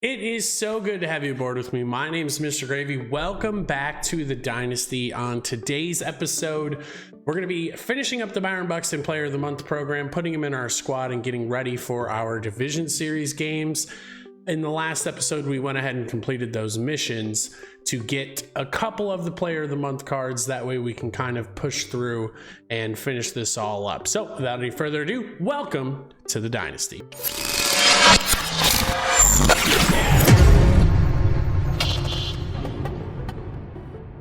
It is so good to have you aboard with me. My name is Mr. Gravy. Welcome back to the Dynasty. On today's episode, we're going to be finishing up the Byron Buxton Player of the Month program, putting him in our squad and getting ready for our Division Series games. In the last episode, we went ahead and completed those missions to get a couple of the Player of the Month cards. That way we can kind of push through and finish this all up. So without any further ado, welcome to the Dynasty.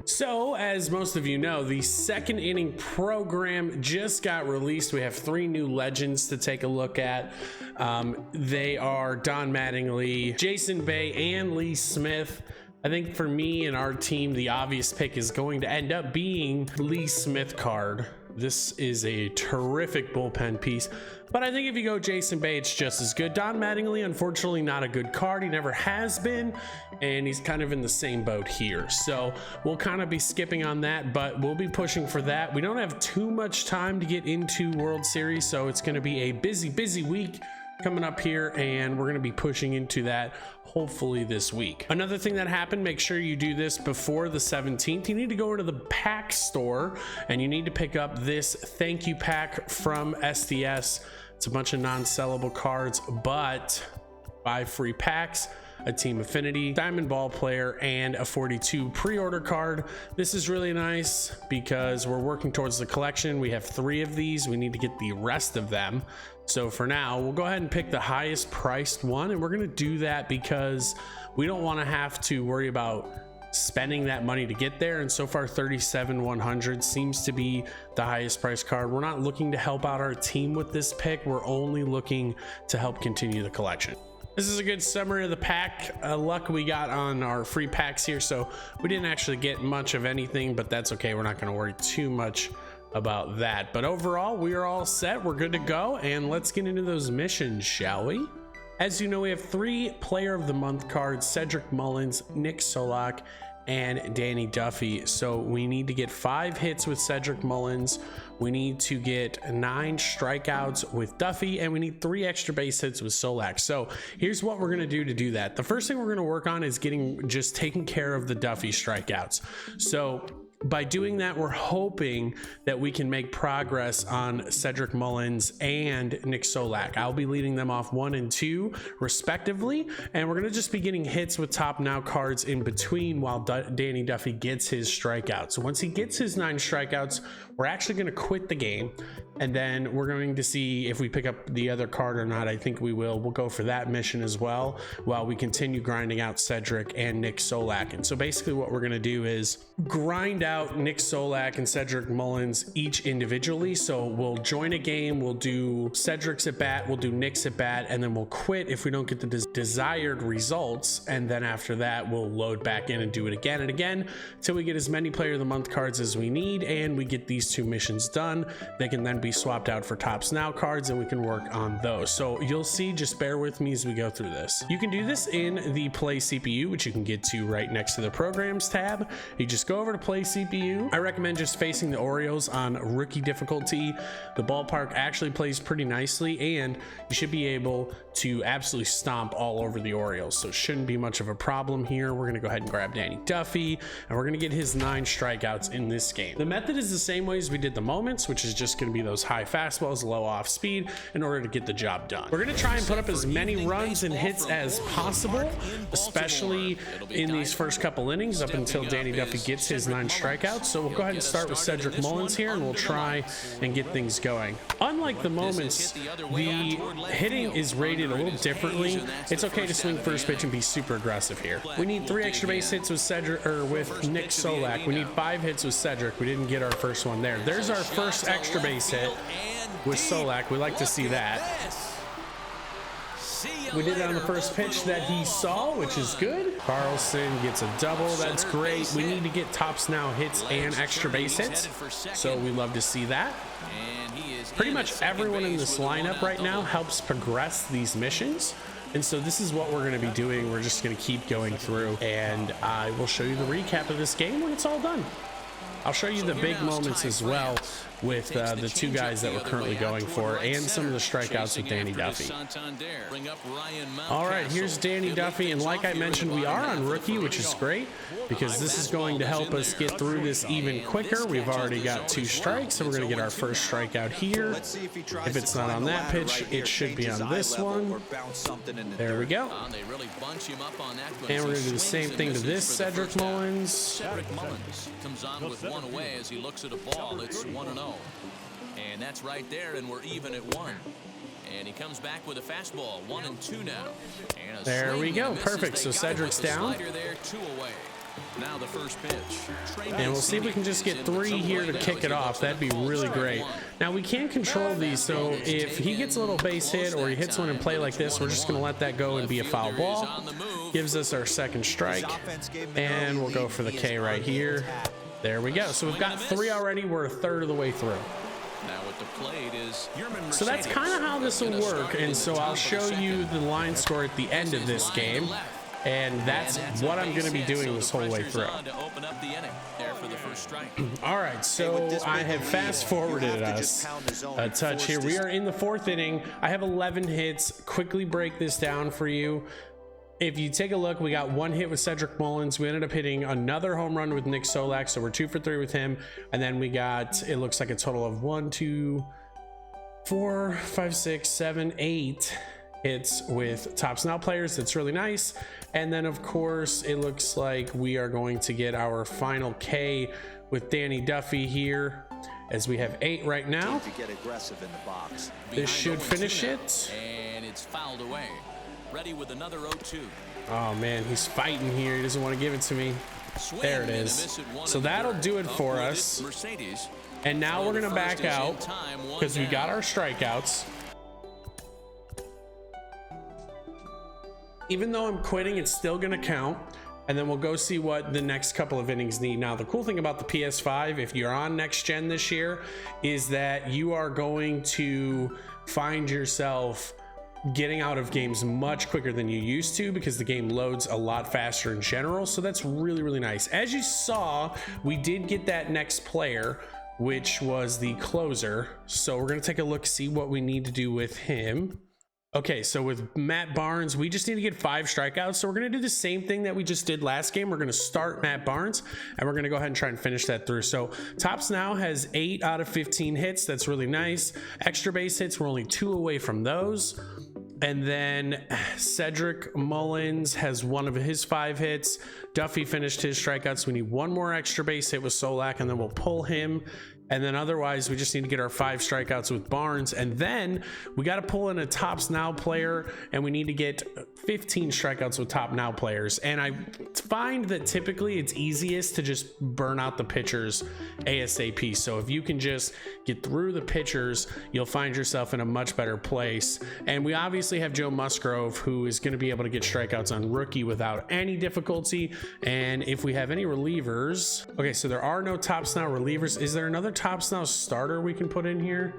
So, as most of you know, the second inning program just got released. We have 3 new legends to take a look at. They are Don Mattingly, Jason Bay, and Lee Smith. I think for me and our team, the obvious pick is going to end up being Lee Smith card. This is a terrific bullpen piece, but I think if you go Jason Bay, it's just as good. Don Mattingly, unfortunately, not a good card. He never has been, and he's kind of in the same boat here. So we'll kind of be skipping on that, but we'll be pushing for that. We don't have too much time to get into World Series, so it's going to be a busy week coming up here, and we're going to be pushing into that hopefully this week. Another thing that happened, make sure you do this before the 17th. You need to go into the pack store and you need to pick up this thank you pack from SDS. It's a bunch of non-sellable cards, but 5 free packs, a team affinity, diamond ball player, and a 42 pre-order card. This is really nice because we're working towards the collection. We have 3 of these. We need to get the rest of them. So for now, we'll go ahead and pick the highest priced one, and we're going to do that because we don't want to have to worry about spending that money to get there. And so far 37,100 seems to be the highest price card. We're not looking to help out our team with this pick. We're only looking to help continue the collection. This is a good summary of the pack luck we got on our free packs here. So we didn't actually get much of anything, but that's okay. We're not going to worry too much about that. But overall, we are all set. We're good to go. And let's get into those missions, shall we? As you know, we have 3 Player of the Month cards: Cedric Mullins, Nick Solak, and Danny Duffy. So we need to get 5 hits with Cedric Mullins. We need to get 9 strikeouts with Duffy, and we need 3 extra base hits with Solak. So here's what we're going to do that. The first thing we're going to work on is taking care of the Duffy strikeouts. So by doing that, we're hoping that we can make progress on Cedric Mullins and Nick Solak. I'll be leading them off 1 and 2 respectively, and we're going to just be getting hits with top now cards in between while Danny Duffy gets his strikeouts. So once he gets his 9 strikeouts, we're actually going to quit the game, and then we're going to see if we pick up the other card or not. I think we will. We'll go for that mission as well while we continue grinding out Cedric and Nick Solak. And so basically what we're going to do is grind out Nick Solak and Cedric Mullins each individually. So we'll join a game, we'll do Cedric's at bat, we'll do Nick's at bat, and then we'll quit if we don't get the desired results. And then after that, we'll load back in and do it again and again until we get as many Player of the Month cards as we need, and we get these 2 missions done. They can then be swapped out for Tops Now cards, and we can work on those. So you'll see, just bear with me as we go through this. You can do this in the Play CPU, which you can get to right next to the Programs tab. You just go over to Play CPU. I recommend just facing the Orioles on rookie difficulty. The ballpark actually plays pretty nicely, and you should be able to absolutely stomp all over the Orioles. So it shouldn't be much of a problem here. We're going to go ahead and grab Danny Duffy, and we're going to get his 9 strikeouts in this game. The method is the same way as we did the moments, which is just going to be those high fastballs, low off speed in order to get the job done. We're going to try and put up as many runs and hits as possible, especially in these first couple innings up until Danny Duffy gets his 9 strikeouts. So we'll go ahead and start with Cedric Mullins here, and we'll try and get things going. Unlike the moments, the hitting is rated a little differently. It's okay to swing first pitch and be super aggressive here. We need 3 extra base hits with with Nick Solak. We need 5 hits with Cedric. We didn't get our first one there. There's our first extra base hit with Solak. We like to see that. We did it on the first pitch that he saw, which is good. Carlson gets a double. That's great. We need to get Tops Now hits and extra base hits, so we love to see that. Pretty much everyone in this lineup right now helps progress these missions, and so this is what we're going to be doing. We're just going to keep going through, and I will show you the recap of this game when it's all done. I'll show you the big moments as well, with the two guys that we're currently going for, and some of the strikeouts with Danny Duffy. All right, here's Danny Duffy, and like I mentioned, we are on rookie, which is great because this is going to help us get through this even quicker. We've already got 2 strikes, so we're going to get our first strikeout here. If it's not on that pitch, it should be on this one. There we go. And we're going to do the same thing to this Cedric Mullins. Cedric Mullins comes on with 1 away as he looks at a ball. It's 1-0. And that's right there, and we're even at 1. And he comes back with a fastball, 1-2 now. And there we go. Perfect. So Cedric's down. There, 2 away. Now the first pitch. And we'll see if we can just get 3 here to kick it off. That'd be really great. Now we can control these, so if he gets a little base hit or he hits one in play like this, we're just going to let that go and be a foul ball. Gives us our second strike, and we'll go for the K right here. There we go. So we've got 3 already. We're a third of the way through. So that's kind of how this will work, and so I'll show you the line score at the end of this game. And that's what I'm going to be doing this whole way through. All right, so I have fast forwarded us a touch here. We are in the 4th inning. I have 11 hits. Quickly break this down for you. If you take a look, we got 1 hit with Cedric Mullins. We ended up hitting another home run with Nick Solak, so we're 2 for 3 with him. And then we got, it looks like a total of 1, 2, 4, 5, 6, 7, 8 hits with Tops Now players. That's really nice. And then of course it looks like we are going to get our final K with Danny Duffy here, as we have 8 right now. This should finish it, and it's fouled away. Ready with another 0-2. Oh man, he's fighting here. He doesn't want to give it to me. There it is. So that'll do it for us. And now we're gonna back out because we got our strikeouts. Even though I'm quitting, it's still gonna count, and then we'll go see what the next couple of innings need. Now, the cool thing about the PS5, if you're on next gen this year, is that you are going to find yourself getting out of games much quicker than you used to, because the game loads a lot faster in general. So that's really, really nice. As you saw, we did get that next player, which was the closer. So we're gonna take a look, see what we need to do with him. Okay, so with Matt Barnes, we just need to get 5 strikeouts. So we're going to do the same thing that we just did last game. We're going to start Matt Barnes, and we're going to go ahead and try and finish that through. So Tops Now has 8 out of 15 hits. That's really nice. Extra base hits, we're only 2 away from those. And then Cedric Mullins has 1 of his 5 hits. Duffy finished his strikeouts. We need 1 more extra base hit with Solak, and then we'll pull him. And then otherwise, we just need to get our 5 strikeouts with Barnes. And then we got to pull in a Tops Now player, and we need to get 15 strikeouts with Top Now players. And I find that typically it's easiest to just burn out the pitchers ASAP. So if you can just get through the pitchers, you'll find yourself in a much better place. And we obviously have Joe Musgrove, who is going to be able to get strikeouts on rookie without any difficulty. And if we have any relievers, okay, so there are no Tops Now relievers. Is there another Tops Now starter we can put in here?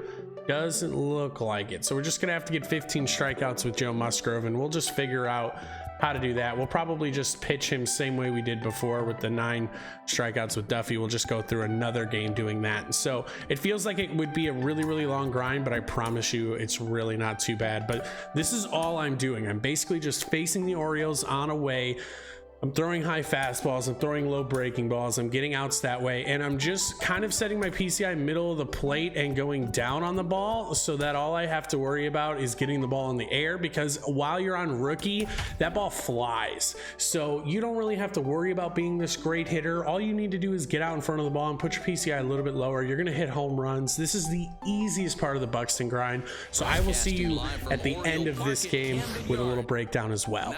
Doesn't look like it. So we're just gonna have to get 15 strikeouts with Joe Musgrove, and we'll just figure out how to do that. We'll probably just pitch him same way we did before with the 9 strikeouts with Duffy. We'll just go through another game doing that. And so it feels like it would be a really, really long grind, but I promise you it's really not too bad. But this is all I'm doing. I'm basically just facing the Orioles on away. I'm throwing high fastballs, I'm throwing low breaking balls, I'm getting outs that way, and I'm just kind of setting my PCI middle of the plate and going down on the ball, so that all I have to worry about is getting the ball in the air, because while you're on rookie, that ball flies. So you don't really have to worry about being this great hitter. All you need to do is get out in front of the ball and put your PCI a little bit lower. You're gonna hit home runs. This is the easiest part of the Buxton grind. So I will see you at the end of this game with a little breakdown as well.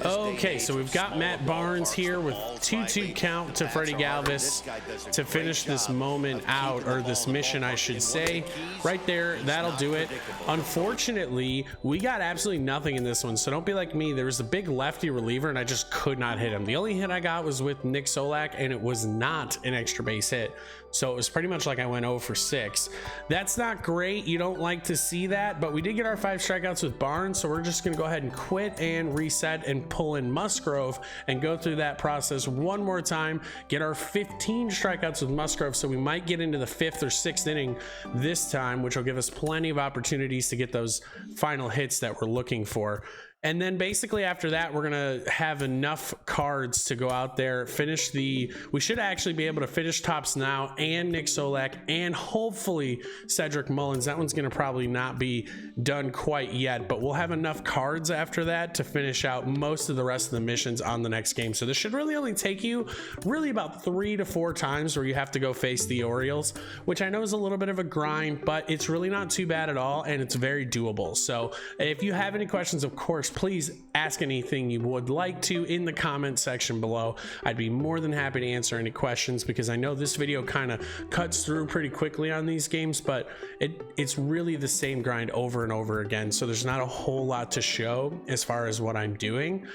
Okay, so we've got Matt Barnes here with 2-2 count to Freddie Galvis to finish this moment out, or this mission I should say. Right there, that'll do it. Unfortunately, we got absolutely nothing in this one, so don't be like me. There was a big lefty reliever and I just could not hit him. The only hit I got was with Nick Solak, and it was not an extra base hit. So it was pretty much like I went 0 for 6. That's not great. You don't like to see that, but we did get our 5 strikeouts with Barnes, so we're just gonna go ahead and quit and reset and pull pull in Musgrove and go through that process one more time, get our 15 strikeouts with Musgrove. So we might get into the 5th or 6th inning this time, which will give us plenty of opportunities to get those final hits that we're looking for. And then basically after that, we're going to have enough cards to go out there, we should actually be able to finish Tops Now and Nick Solak and hopefully Cedric Mullins. That one's going to probably not be done quite yet, but we'll have enough cards after that to finish out most of the rest of the missions on the next game. So this should really only take you really about 3 to 4 times where you have to go face the Orioles, which I know is a little bit of a grind, but it's really not too bad at all. And it's very doable. So if you have any questions, of course, please ask anything you would like to in the comment section below. I'd be more than happy to answer any questions because I know this video kind of cuts through pretty quickly on these games, but it's really the same grind over and over again. So there's not a whole lot to show as far as what I'm doing.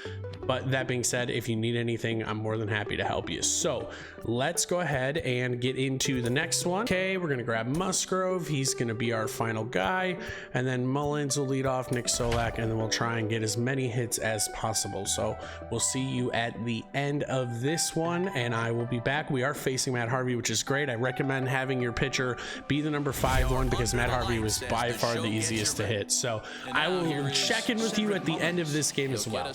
But that being said, if you need anything, I'm more than happy to help you. So let's go ahead and get into the next one. Okay, we're going to grab Musgrove. He's going to be our final guy. And then Mullins will lead off Nick Solak, and then we'll try and get as many hits as possible. So we'll see you at the end of this one, and I will be back. We are facing Matt Harvey, which is great. I recommend having your pitcher be the number 5 one because Matt Harvey was by far the easiest to hit. So I will check in with you at the end of this game as well.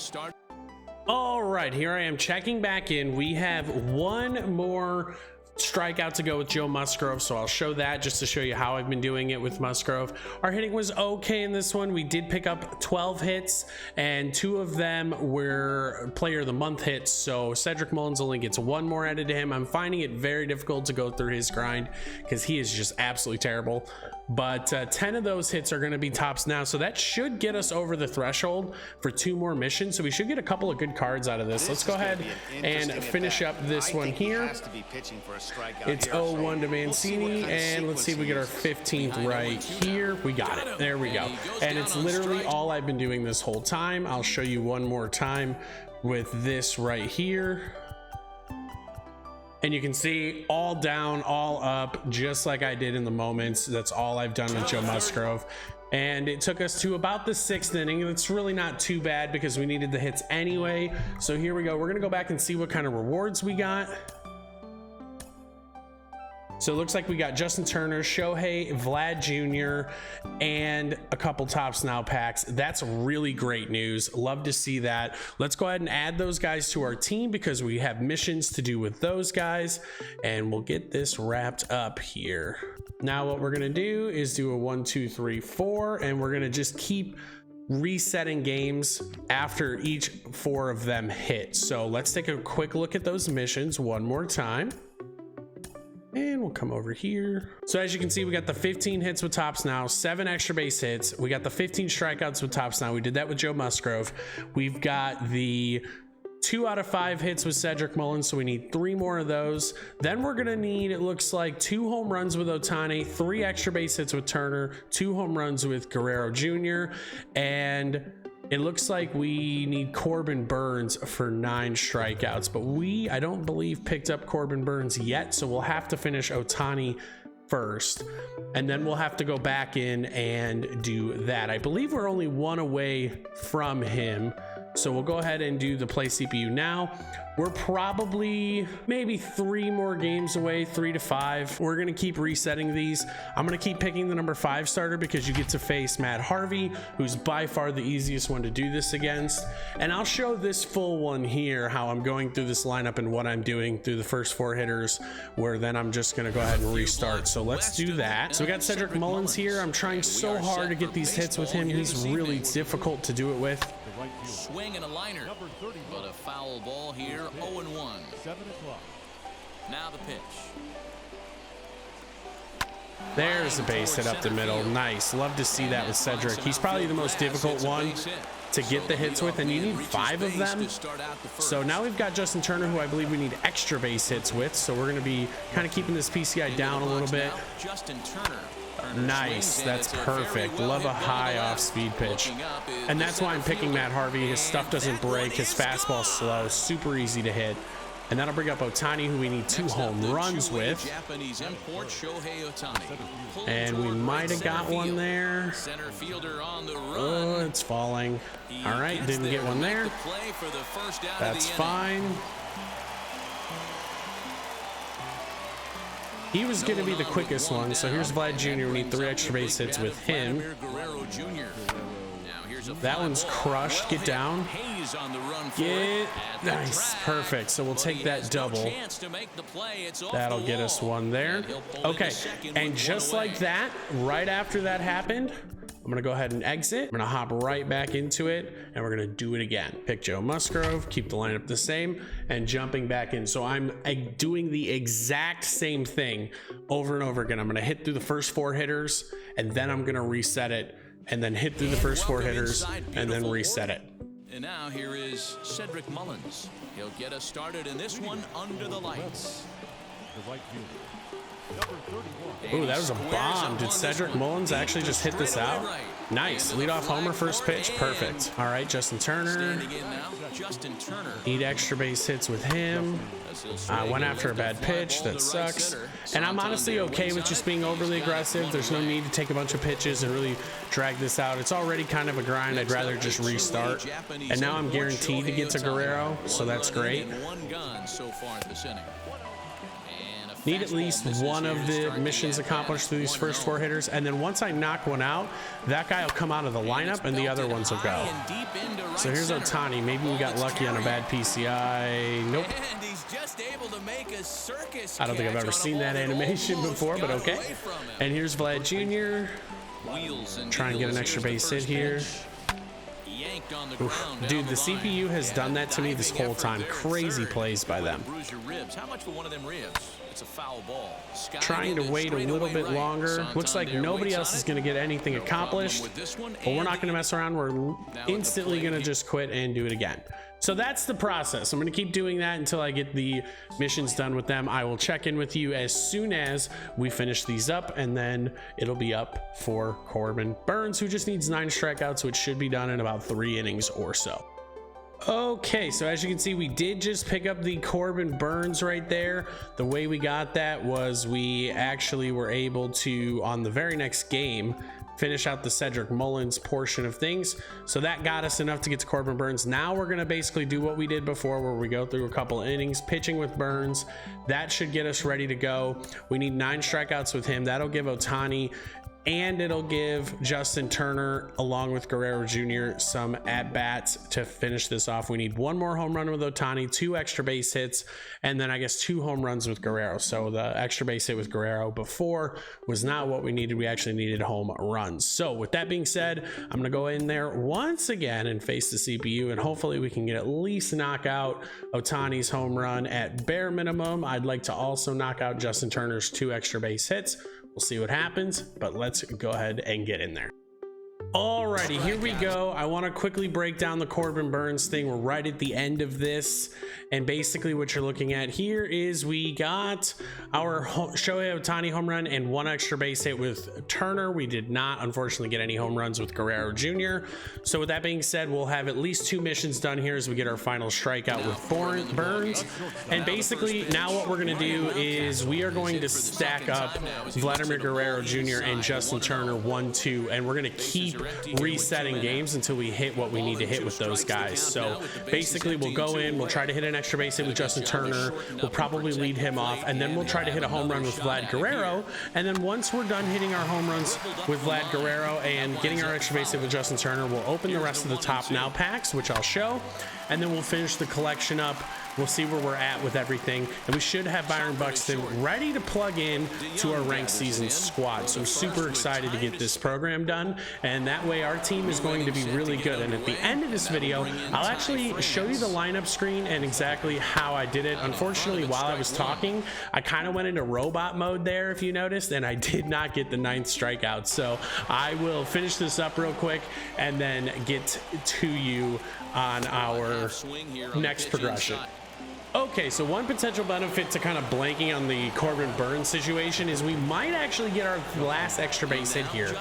All right, here I am checking back in. We have one more strikeout to go with Joe Musgrove, so I'll show that just to show you how I've been doing it with Musgrove. Our hitting was okay in this one. We did pick up 12 hits, and 2 of them were player of the month hits, so Cedric Mullins only gets 1 more added to him. I'm finding it very difficult to go through his grind because he is just absolutely terrible. But 10 of those hits are going to be Tops Now, so that should get us over the threshold for 2 more missions. So we should get a couple of good cards out of this. Let's go ahead and finish up this one here. It's 0-1 to Mancini, and let's see if we get our 15th right here. We got it. There we go. And it's literally all I've been doing this whole time. I'll show you one more time with this right here. And you can see all down, all up, just like I did in the moments. That's all I've done with Joe Musgrove. And it took us to about the 6th inning. It's really not too bad because we needed the hits anyway. So here we go. We're going to go back and see what kind of rewards we got. So it looks like we got Justin Turner, Shohei, Vlad Jr., and a couple Tops Now packs. That's really great news. Love to see that. Let's go ahead and add those guys to our team because we have missions to do with those guys, and we'll get this wrapped up here. Now what we're going to do is do a 1, 2, 3, 4, and we're going to just keep resetting games after each 4 of them hit. So let's take a quick look at those missions one more time. And we'll come over here. So as you can see, we got the 15 hits with Tops Now, 7 extra base hits. We got the 15 strikeouts with Tops Now. We did that with Joe Musgrove. We've got the 2 out of 5 hits with Cedric Mullins, so we need 3 more of those. Then we're gonna need, it looks like, 2 home runs with Ohtani, 3 extra base hits with Turner, 2 home runs with Guerrero Jr., and it looks like we need Corbin Burnes for 9 strikeouts, but I don't believe picked up Corbin Burnes yet, so we'll have to finish Ohtani first, and then we'll have to go back in and do that. I believe we're only 1 away from him, so we'll go ahead and do the play CPU now. We're probably maybe 3 more games away, 3 to 5. We're gonna keep resetting these. I'm gonna keep picking the number 5 starter because you get to face Matt Harvey, who's by far the easiest one to do this against. And I'll show this full one here, how I'm going through this lineup and what I'm doing through the first 4 hitters, where then I'm just gonna go ahead and restart. So let's do that. So we got Cedric Mullins here. I'm trying so hard to get these hits with him. He's really difficult to do it with. Swing and a liner, but a foul ball here, 0-1. Now the pitch. There's the base hit up the middle. Nice. Love to see that with Cedric. He's probably the most difficult one to get the hits with, and you need 5 of them. So now we've got Justin Turner, who I believe we need extra base hits with. So we're going to be kind of keeping this PCI down a little bit. Justin Turner. Nice, that's perfect. Love a high off-speed pitch. And that's why I'm picking Matt Harvey. His stuff doesn't break. His fastball's slow, super easy to hit. And that'll bring up Ohtani, who we need 2 home runs with. Japanese import Shohei Ohtani. And we might have got one there. Center fielder on the run. Oh, it's falling. All right, didn't get one there. That's fine. He was going to be the quickest one, so here's Vlad Jr. We need 3 extra base hits with him. That one's crushed. Get down. Get. Nice. Perfect. So we'll take that double. That'll get us one there. Okay. And just like that, right after that happened, I'm going to go ahead and exit. I'm going to hop right back into it, and we're going to do it again. Pick Joe Musgrove, keep the lineup the same, and jumping back in. So I'm doing the exact same thing over and over again. I'm going to hit through the first 4 hitters, and then I'm going to reset it, and then hit through the first 4 hitters, and then reset it. And now here is Cedric Mullins. He'll get us started in this one under the lights. Ooh, that was a bomb. Did Cedric Mullins actually just hit this out? Nice. Leadoff homer, first pitch. Perfect. All right, Justin Turner. Need extra base hits with him. Went after a bad pitch. That sucks. And I'm honestly okay with just being overly aggressive. There's no need to take a bunch of pitches and really drag this out. It's already kind of a grind. I'd rather just restart. And now I'm guaranteed to get to Guerrero, so that's great. Need at least one of the missions accomplished through these first 4 hitters, and then once I knock one out, that guy will come out of the lineup and the other ones will go. So here's Ohtani. Maybe we got lucky on a bad PCI. Nope. I don't think I've ever seen that animation before, but okay. And here's Vlad Jr. Try and get an extra base hit here. Oof. Dude, the CPU has done that to me this whole time. Crazy plays by them. Trying to wait a little bit longer. Looks like nobody else is going to get anything accomplished, but we're not going to mess around. We're instantly going to just quit and do it again. So that's the process. I'm going to keep doing that until I get the missions done with them. I will check in with you as soon as we finish these up, and then it'll be up for Corbin Burnes, who just needs 9 strikeouts, which should be done in about 3 innings or so. Okay, so as you can see, we did just pick up the Corbin Burnes right there. The way we got that was we actually were able to, on the very next game, finish out the Cedric Mullins portion of things. So that got us enough to get to Corbin Burnes. Now we're going to basically do what we did before, where we go through a couple of innings pitching with Burnes. That should get us ready to go. We need 9 strikeouts with him. That'll give Ohtani and it'll give Justin Turner along with Guerrero Jr. some at-bats to finish this off. We need 1 more home run with Ohtani, 2 extra base hits, and then I guess 2 home runs with Guerrero. So the extra base hit with Guerrero before was not what we needed. We actually needed home runs. So with that being said, I'm gonna go in there once again and face the CPU, and hopefully we can get at least knock out Ohtani's home run at bare minimum. I'd like to also knock out Justin Turner's 2 extra base hits. We'll see what happens, but let's go ahead and get in there. Alrighty, here we go. I want to quickly break down the Corbin Burnes thing. We're right at the end of this, and basically what you're looking at here is we got our Shohei Ohtani home run and 1 extra base hit with Turner. We did not, unfortunately, get any home runs with Guerrero Jr. So with that being said, we'll have at least 2 missions done here as we get our final strikeout with Burnes. And basically now what we're going to do is we are going to stack up Vladimir Guerrero Jr. and Justin Turner 1-2, and we're going to keep resetting games until we hit what we need to hit with those guys. So basically we'll go in, we'll try to hit an extra base hit with Justin Turner, we'll probably lead him off, and then we'll try to hit a home run with Vlad Guerrero. And then once we're done hitting our home runs with Vlad Guerrero and getting our extra base hit with Justin Turner, we'll open the rest of the top now packs, which I'll show, and then we'll finish the collection up. We'll see where we're at with everything, and we should have Byron Buxton ready to plug in to our ranked season squad. So I'm super excited to get this program done, and that way our team is going to be really good. And at the end of this video, I'll actually show you the lineup screen and exactly how I did it. Unfortunately, while I was talking, I kind of went into robot mode there, if you noticed, and I did not get the 9th strikeout. So I will finish this up real quick and then get to you on our next progression. Okay, so one potential benefit to kind of blanking on the Corbin Burnes situation is we might actually get our last extra base hit here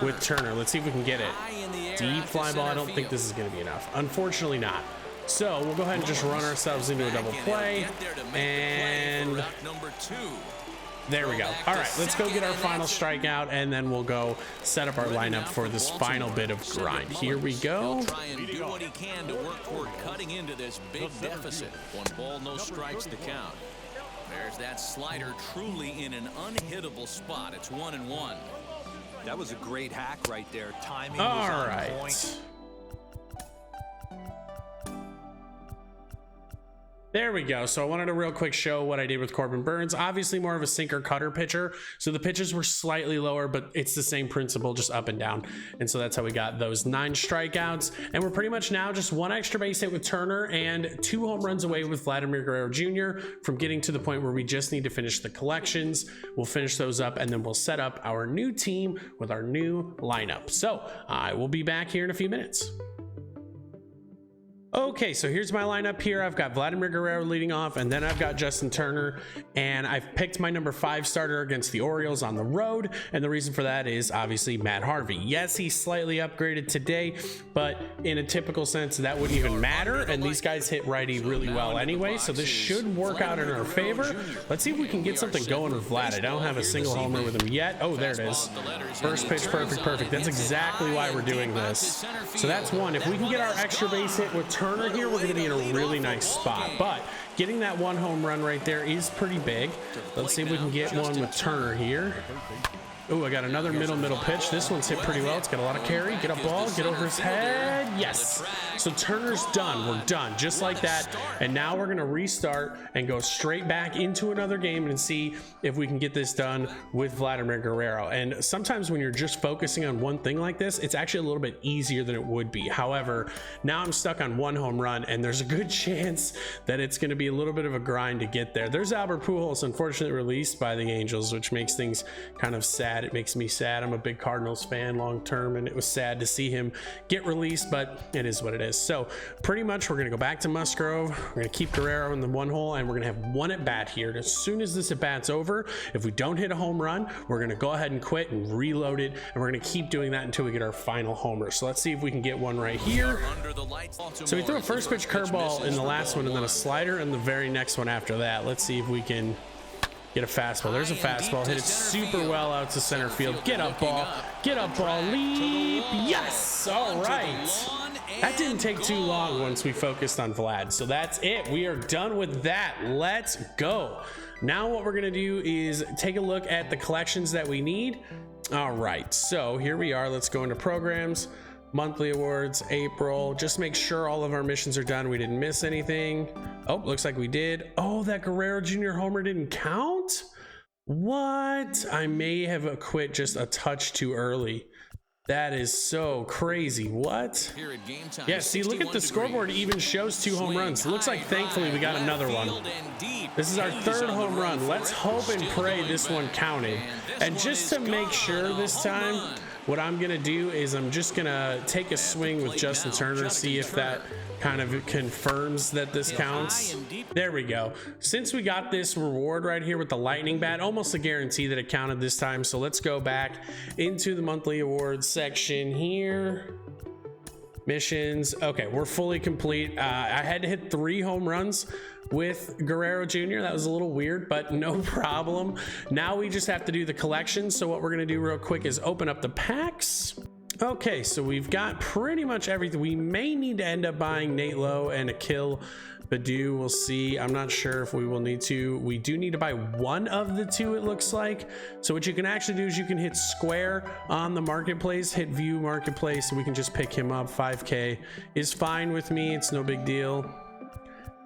with Turner. Let's see if we can get it. Deep fly ball. I don't think this is going to be enough. Unfortunately not. So we'll go ahead and just run ourselves into a double play, and there we go. All right, let's go get our final strikeout, and then we'll go set up our lineup for this final bit of grind. Here we go. Try and do what he can to work toward cutting into this big deficit. 1 ball, no strikes to count. There's that slider, truly in an unhittable spot. It's 1-1. That was a great hack right there. Timing All was on right. point. There we go. So I wanted to real quick show what I did with Corbin Burnes. Obviously more of a sinker cutter pitcher. So the pitches were slightly lower, but it's the same principle, just up and down. And so that's how we got those 9 strikeouts. And we're pretty much now just 1 extra base hit with Turner and 2 home runs away with Vladimir Guerrero Jr. from getting to the point where we just need to finish the collections. We'll finish those up, and then we'll set up our new team with our new lineup. So I will be back here in a few minutes. Okay, so here's my lineup here. I've got Vladimir Guerrero leading off, and then I've got Justin Turner, and I've picked my number 5 starter against the Orioles on the road, and the reason for that is obviously Matt Harvey. Yes, he's slightly upgraded today, but in a typical sense, that wouldn't even matter, and these guys hit righty really well anyway, so this should work out in our favor. Let's see if we can get something going with Vlad. I don't have a single homer with him yet. Oh, there it is. First pitch, perfect. That's exactly why we're doing this. So that's 1. If we can get our extra base hit with Turner here, we're going to be in a really nice spot, but getting that 1 home run right there is pretty big. Let's see if we can get one with Turner here. Oh, I got another middle pitch. This one's hit pretty well. It's got a lot of carry. Get a ball, get over his head. Yes. So Turner's done. We're done, just like that. And now we're going to restart and go straight back into another game and see if we can get this done with Vladimir Guerrero. And sometimes when you're just focusing on one thing like this, it's actually a little bit easier than it would be. However, now I'm stuck on 1 home run, and there's a good chance that it's going to be a little bit of a grind to get there. There's Albert Pujols, unfortunately released by the Angels, which makes things kind of sad. It makes me sad. I'm a big Cardinals fan long term, and it was sad to see him get released, but it is what it is. So pretty much we're going to go back to Musgrove. We're going to keep Guerrero in the 1 hole, and we're going to have 1 at bat here. And as soon as this at bat's over, if we don't hit a home run, we're going to go ahead and quit and reload it, and we're going to keep doing that until we get our final homer. So let's see if we can get one right here. So we threw a first pitch curveball in the last one, and then a slider in the very next one after that. Let's see if we can get a fastball. There's a fastball. Hit it super well out to center field. Get up, ball. Get up, ball. Leap. Yes. All right. That didn't take too long once we focused on Vlad. So that's it. We are done with that. Let's go. Now what we're going to do is take a look at the collections that we need. All right. So here we are. Let's go into programs. Monthly awards, April. Just make sure all of our missions are done. We didn't miss anything. Oh, looks like we did. Oh, that Guerrero Jr. homer didn't count? What? I may have quit just a touch too early. That is so crazy. What? Yeah, see, look at the scoreboard. It even shows 2 home runs. It looks like, thankfully, we got another one. This is our 3rd home run. Let's hope and pray this one counted. And just to make sure this time, what I'm going to do is I'm just going to take a swing with Justin Turner, see if that kind of confirms that this counts. There we go. Since we got this reward right here with the lightning bat, almost a guarantee that it counted this time. So let's go back into the monthly awards section here. Missions. Okay, we're fully complete. I had to hit 3 home runs with Guerrero Jr. That was a little weird, but no problem. Now we just have to do the collection. So what we're going to do real quick is open up the packs. Okay, so we've got pretty much everything. We may need to end up buying Nate Lowe and Akil Baddoo. We'll see. I'm not sure if we will need to. We do need to buy 1 of the 2, it looks like. So what you can actually do is you can hit square on the marketplace, hit view marketplace, and we can just pick him up. 5K is fine with me. It's no big deal.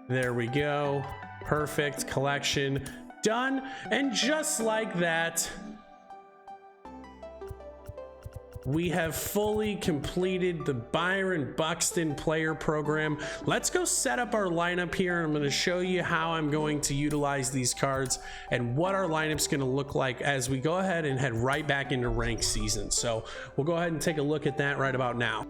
There we go. Perfect. Collection done. And just like that, we have fully completed the Byron Buxton player program. Let's go set up our lineup here. I'm going to show you how I'm going to utilize these cards and what our lineup's going to look like as we go ahead and head right back into ranked season. So we'll go ahead and take a look at that right about now.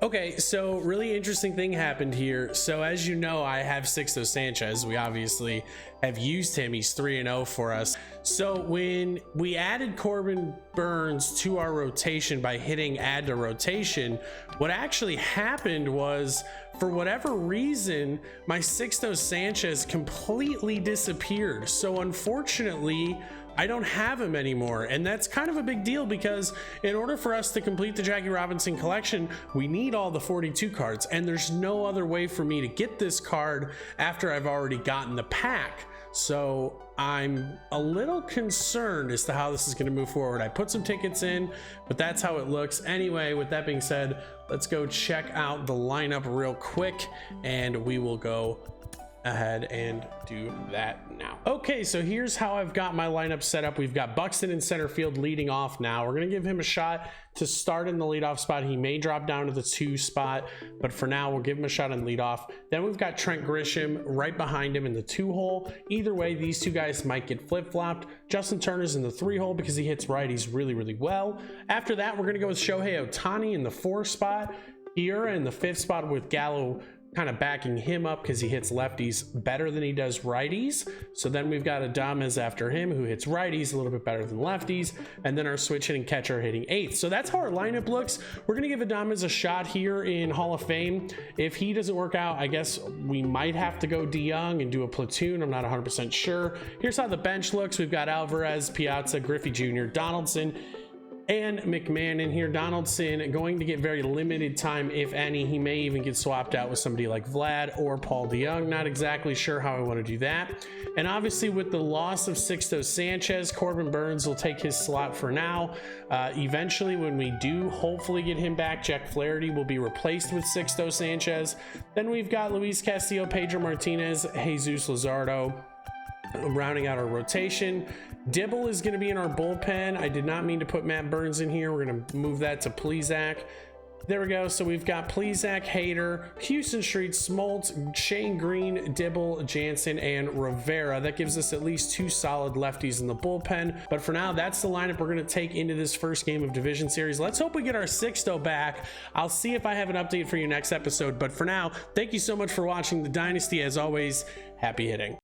Okay, so really interesting thing happened here. So as you know, I have Sixto Sanchez. We obviously have used him. He's 3-0 for us. So when we added Corbin Burnes to our rotation by hitting add to rotation, what actually happened was for whatever reason, my Sixto Sanchez completely disappeared. So unfortunately, I don't have him anymore, and that's kind of a big deal because in order for us to complete the Jackie Robinson collection, we need all the 42 cards, and there's no other way for me to get this card after I've already gotten the pack. So I'm a little concerned as to how this is going to move forward. I put some tickets in, but that's how it looks. Anyway, with that being said, let's go check out the lineup real quick, and we will go ahead and do that now. Okay, so here's how I've got my lineup set up. We've got Buxton in center field leading off now. We're gonna give him a shot to start in the leadoff spot. He may drop down to the 2 spot, but for now we'll give him a shot in leadoff. Then we've got Trent Grisham right behind him in the 2 hole. Either way, these 2 guys might get flip-flopped. Justin Turner's in the 3 hole because he hits righties really well. After that, we're gonna go with Shohei Ohtani in the 4 spot. Hiura in the 5th spot with Gallo kind of backing him up because he hits lefties better than he does righties. So then we've got Adames after him who hits righties a little bit better than lefties, and then our switch hitting catcher hitting 8th. So that's how our lineup looks. We're gonna give Adames a shot here in Hall of Fame. If he doesn't work out, I guess we might have to go DeYoung and do a platoon. I'm not 100% sure. Here's how the bench looks. We've got Alvarez, Piazza, Griffey Jr., Donaldson, and McMahon in here. Donaldson going to get very limited time, if any. He may even get swapped out with somebody like Vlad or Paul DeYoung. Not exactly sure how I want to do that. And obviously with the loss of Sixto Sanchez, Corbin Burnes will take his slot for now. Eventually, when we do hopefully get him back, Jack Flaherty will be replaced with Sixto Sanchez. Then we've got Luis Castillo, Pedro Martinez, Jesus Luzardo rounding out our rotation. Dibble is going to be in our bullpen. I did not mean to put Matt Burns in here. We're going to move that to Plesac. There we go. So we've got Plesac, Hader, Houston Street, Smoltz, Shane Green, Dibble, Jansen, and Rivera. That gives us at least 2 solid lefties in the bullpen. But for now, that's the lineup we're going to take into this first game of Division Series. Let's hope we get our Sixto back. I'll see if I have an update for you next episode. But for now, thank you so much for watching The Dynasty. As always, happy hitting.